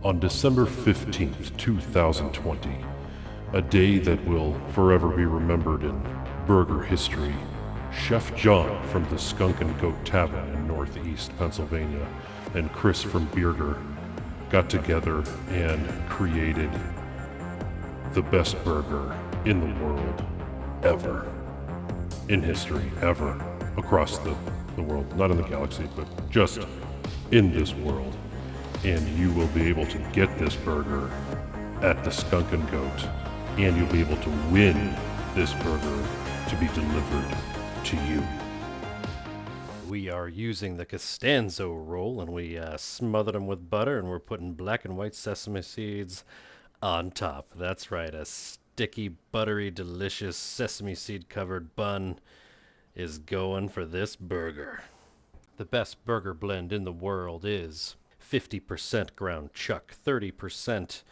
On December 15th, 2020, a day that will forever be remembered in burger history, Chef John from the Skunk and Goat Tavern in Northeast Pennsylvania and Chris from Beergr got together and created the best burger in the world ever. In history, ever. Across the world. Not in the galaxy, but just in this world. And you will be able to get this burger at the Skunk and Goat, and you'll be able to win this burger to be delivered to you. We are using the Costanzo roll, and we smothered them with butter, and we're putting black and white sesame seeds on top. That's right, a sticky, buttery, delicious sesame seed covered bun is going for this burger. The best burger blend in the world is 50% ground chuck, 30%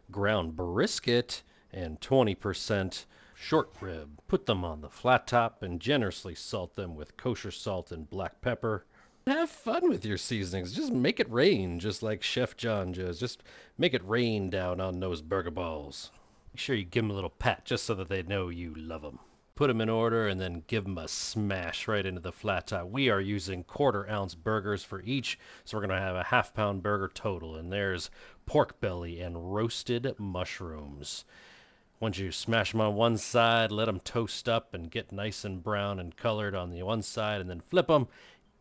ground brisket, and 20% short rib. Put them on the flat top and generously salt them with kosher salt and black pepper. Have fun with your seasonings. Just make it rain, just like Chef John does. Just make it rain down on those burger balls. Make sure you give them a little pat just so that they know you love them. Put them in order and then give them a smash right into the flat top. We are using 1/4 ounce burgers for each, so we're going to have a half-pound burger total. And there's pork belly and roasted mushrooms. Once you smash them on one side, let them toast up and get nice and brown and colored on the one side, and then flip them.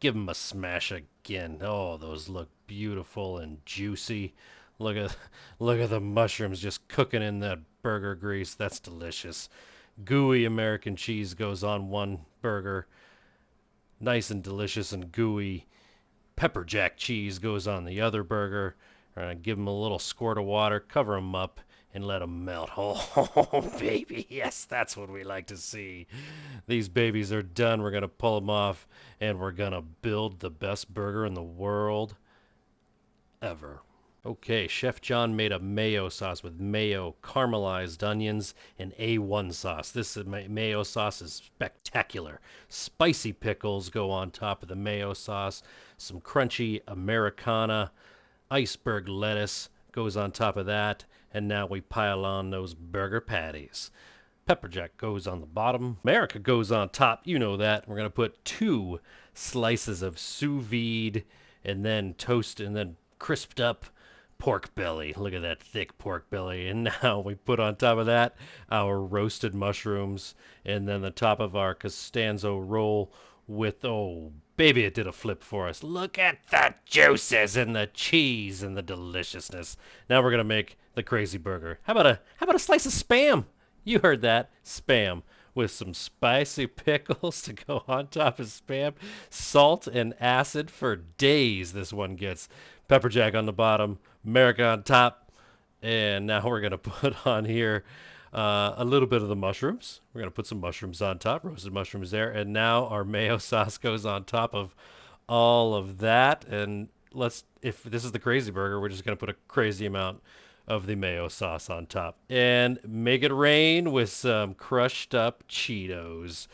Give them a smash again. Oh, those look beautiful and juicy. Look at the mushrooms just cooking in that burger grease. That's delicious. Gooey American cheese goes on one burger. Nice and delicious and gooey. Pepper jack cheese goes on the other burger. Give them a little squirt of water, cover them up, and let them melt. Oh, baby, yes, that's what we like to see. These babies are done. We're going to pull them off, and we're going to build the best burger in the world ever. Okay, Chef John made a mayo sauce with mayo, caramelized onions, and A1 sauce. This mayo sauce is spectacular. Spicy pickles go on top of the mayo sauce. Some crunchy Americana. Iceberg lettuce goes on top of that. And now we pile on those burger patties. Pepper jack goes on the bottom. America goes on top. You know that. We're going to put 2 slices of sous vide and then toast and then crisped up pork belly. Look at that thick pork belly. And now we put on top of that our roasted mushrooms and then the top of our Costanzo roll with, oh, baby, it did a flip for us. Look at the juices and the cheese and the deliciousness. Now we're going to make the crazy burger. How about a slice of Spam? You heard that. Spam with some spicy pickles to go on top of Spam. Salt and acid for days this one gets. Pepper jack on the bottom, America on top. And now we're going to put on here a little bit of the mushrooms. We're going to put some mushrooms on top, roasted mushrooms there. And now our mayo sauce goes on top of all of that. And if this is the crazy burger, we're just going to put a crazy amount of the mayo sauce on top. And make it rain with some crushed up Cheetos.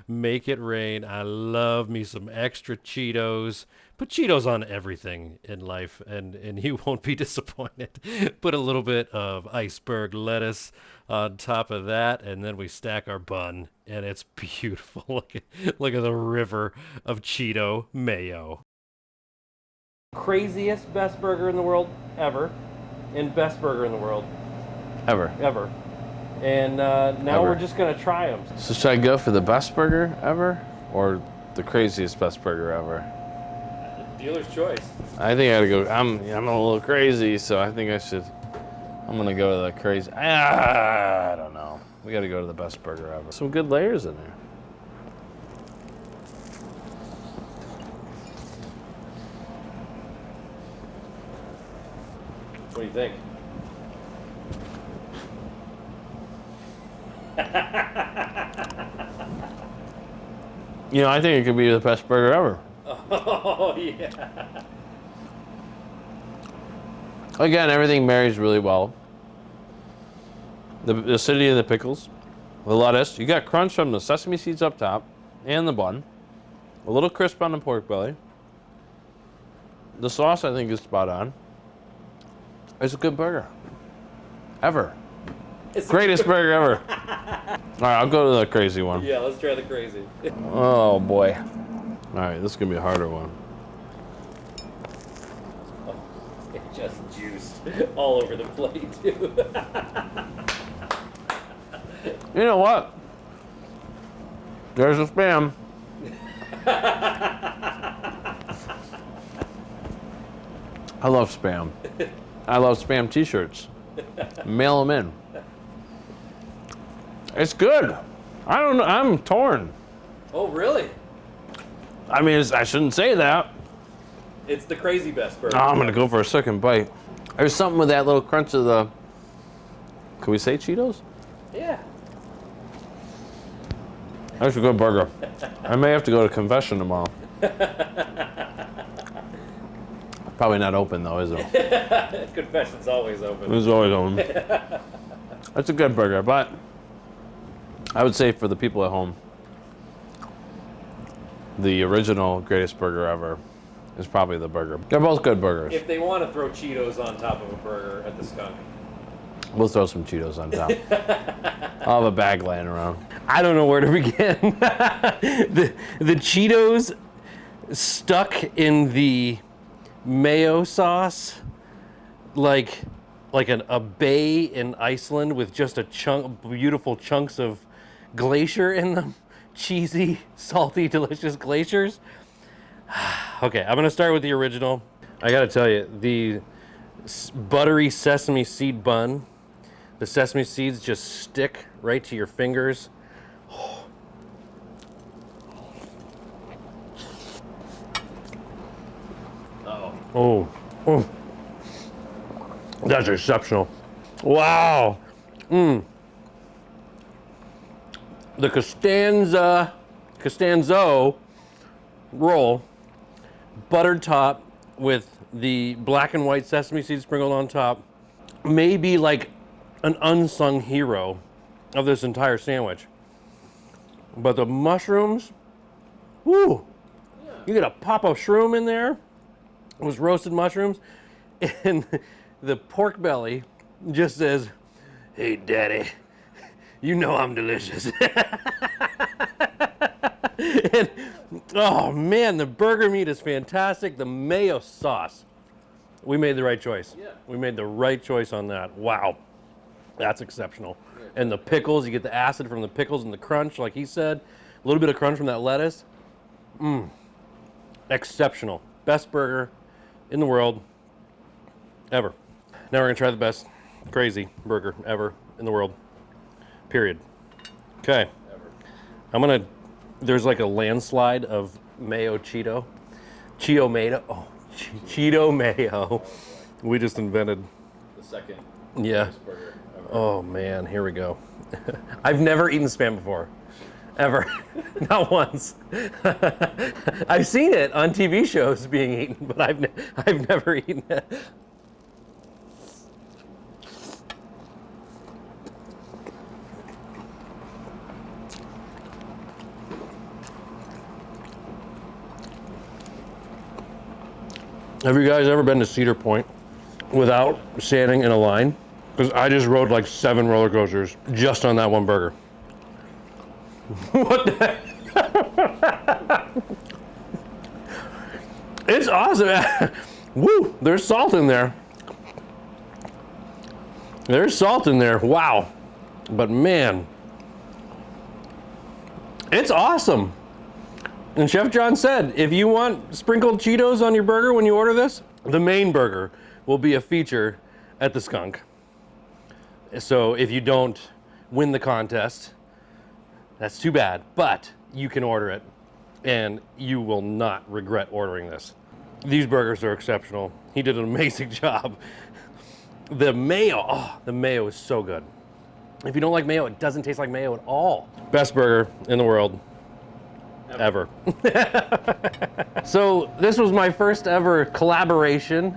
Make it rain. I love me some extra Cheetos. Put Cheetos on everything in life, and you won't be disappointed. Put a little bit of iceberg lettuce on top of that, and then we stack our bun, and it's beautiful. Look at the river of Cheeto mayo. Craziest, best burger in the world ever, and best burger in the world Ever. And now we're just gonna try them. So should I go for the best burger ever or the craziest best burger ever? Dealer's choice. I think I gotta go. I'm a little crazy, so I think I'm gonna go to the crazy. I don't know. We gotta go to the best burger ever. Some good layers in there. What do you think? You know, I think it could be the best burger ever. Oh, yeah. Again, everything marries really well. The acidity of the pickles, the lettuce. You got crunch from the sesame seeds up top and the bun. A little crisp on the pork belly. The sauce, I think, is spot on. It's a good burger. Ever. Greatest burger ever. All right, I'll go to the crazy one. Yeah, let's try the crazy. Oh boy. All right, this is gonna be a harder one. It just juiced all over the plate, too. You know what? There's a Spam. I love Spam. I love Spam t-shirts. Mail them in. It's good. I don't know. I'm torn. Oh, really? I mean, I shouldn't say that. It's the crazy best burger. Oh, I'm gonna go for a second bite. There's something with that little crunch of the. Can we say Cheetos? Yeah. That's a good burger. I may have to go to confession tomorrow. Probably not open though, is it? Confession's always open. It's always open. That's a good burger, but I would say for the people at home, the original greatest burger ever is probably the burger. They're both good burgers. If they want to throw Cheetos on top of a burger at the Skunk. We'll throw some Cheetos on top. I'll have a bag laying around. I don't know where to begin. the Cheetos stuck in the mayo sauce like a bay in Iceland with just beautiful chunks of glacier in them. Cheesy, salty, delicious glaciers. Okay, I'm gonna start with the original. I gotta tell you, the buttery sesame seed bun, the sesame seeds just stick right to your fingers. Oh, that's exceptional. Wow. The Costanzo roll, buttered top with the black and white sesame seeds sprinkled on top, may be like an unsung hero of this entire sandwich. But the mushrooms, woo! You get a pop of shroom in there. It was roasted mushrooms, and the pork belly just says, "Hey, Daddy, you know I'm delicious." And, oh man, the burger meat is fantastic. The mayo sauce, we made the right choice. Yeah. We made the right choice on that. Wow, that's exceptional. Yeah. And the pickles, you get the acid from the pickles and the crunch, like he said. A little bit of crunch from that lettuce. Exceptional. Best burger in the world ever. Now we're gonna try the best crazy burger ever in the world. Period. Okay. There's like a landslide of mayo Cheeto. Cheeto mayo. Oh, Cheeto mayo. We just invented The second best burger ever. Oh man, here we go. I've never eaten Spam before. Ever. Not once. I've seen it on TV shows being eaten, but I've never eaten it. Have you guys ever been to Cedar Point without standing in a line? Because I just rode like 7 roller coasters just on that one burger. What the heck? It's awesome. Woo, there's salt in there. There's salt in there. Wow. But man, it's awesome. And Chef John said, if you want sprinkled Cheetos on your burger when you order this, the main burger will be a feature at the Skunk. So if you don't win the contest, that's too bad, but you can order it and you will not regret ordering this. These burgers are exceptional. He did an amazing job. The mayo is so good. If you don't like mayo, it doesn't taste like mayo at all. Best burger in the world. Ever. So this was my first ever collaboration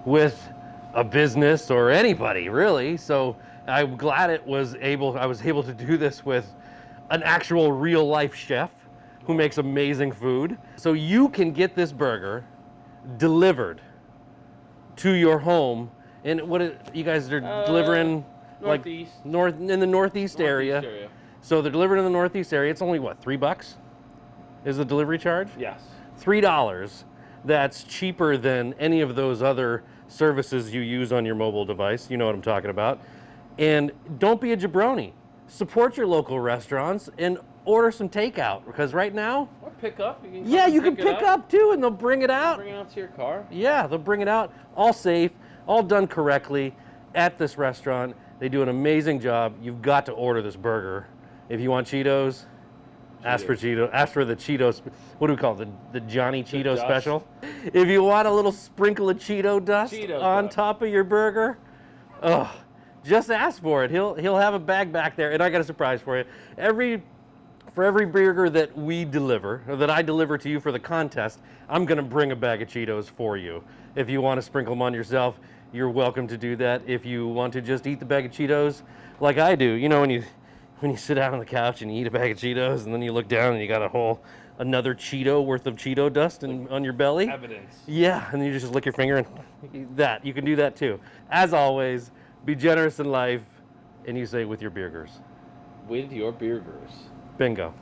with a business or anybody really. So I'm glad I was able to do this with an actual real life chef who makes amazing food. So you can get this burger delivered to your home And you guys are delivering Northeast. like in the northeast area. So they're delivered in the northeast area. It's only what, $3 is the delivery charge? Yes. $3. That's cheaper than any of those other services you use on your mobile device. You know what I'm talking about. And don't be a jabroni. Support your local restaurants and order some takeout, because right now, Or pick up. you can pick up too, and they'll bring it out. Bring it out to your car. Yeah, they'll bring it out, all safe, all done correctly at this restaurant. They do an amazing job. You've got to order this burger. If you want Cheetos, ask for Cheetos. Ask for the Cheetos. What do we call it? The Johnny Cheeto dust. special. If you want a little sprinkle of Cheeto dust on top of your burger, just ask for it. He'll have a bag back there, and I got a surprise for you. For every burger that we deliver, or that I deliver to you for the contest, I'm gonna bring a bag of Cheetos for you. If you want to sprinkle them on yourself, you're welcome to do that. If you want to just eat the bag of Cheetos, like I do, you know, when you sit down on the couch and you eat a bag of Cheetos, and then you look down and you got another Cheeto worth of Cheeto dust on your belly. Evidence. Yeah, and then you just lick your finger and you can do that too. As always, be generous in life, and you say with your Beergrs. With your Beergrs. Bingo.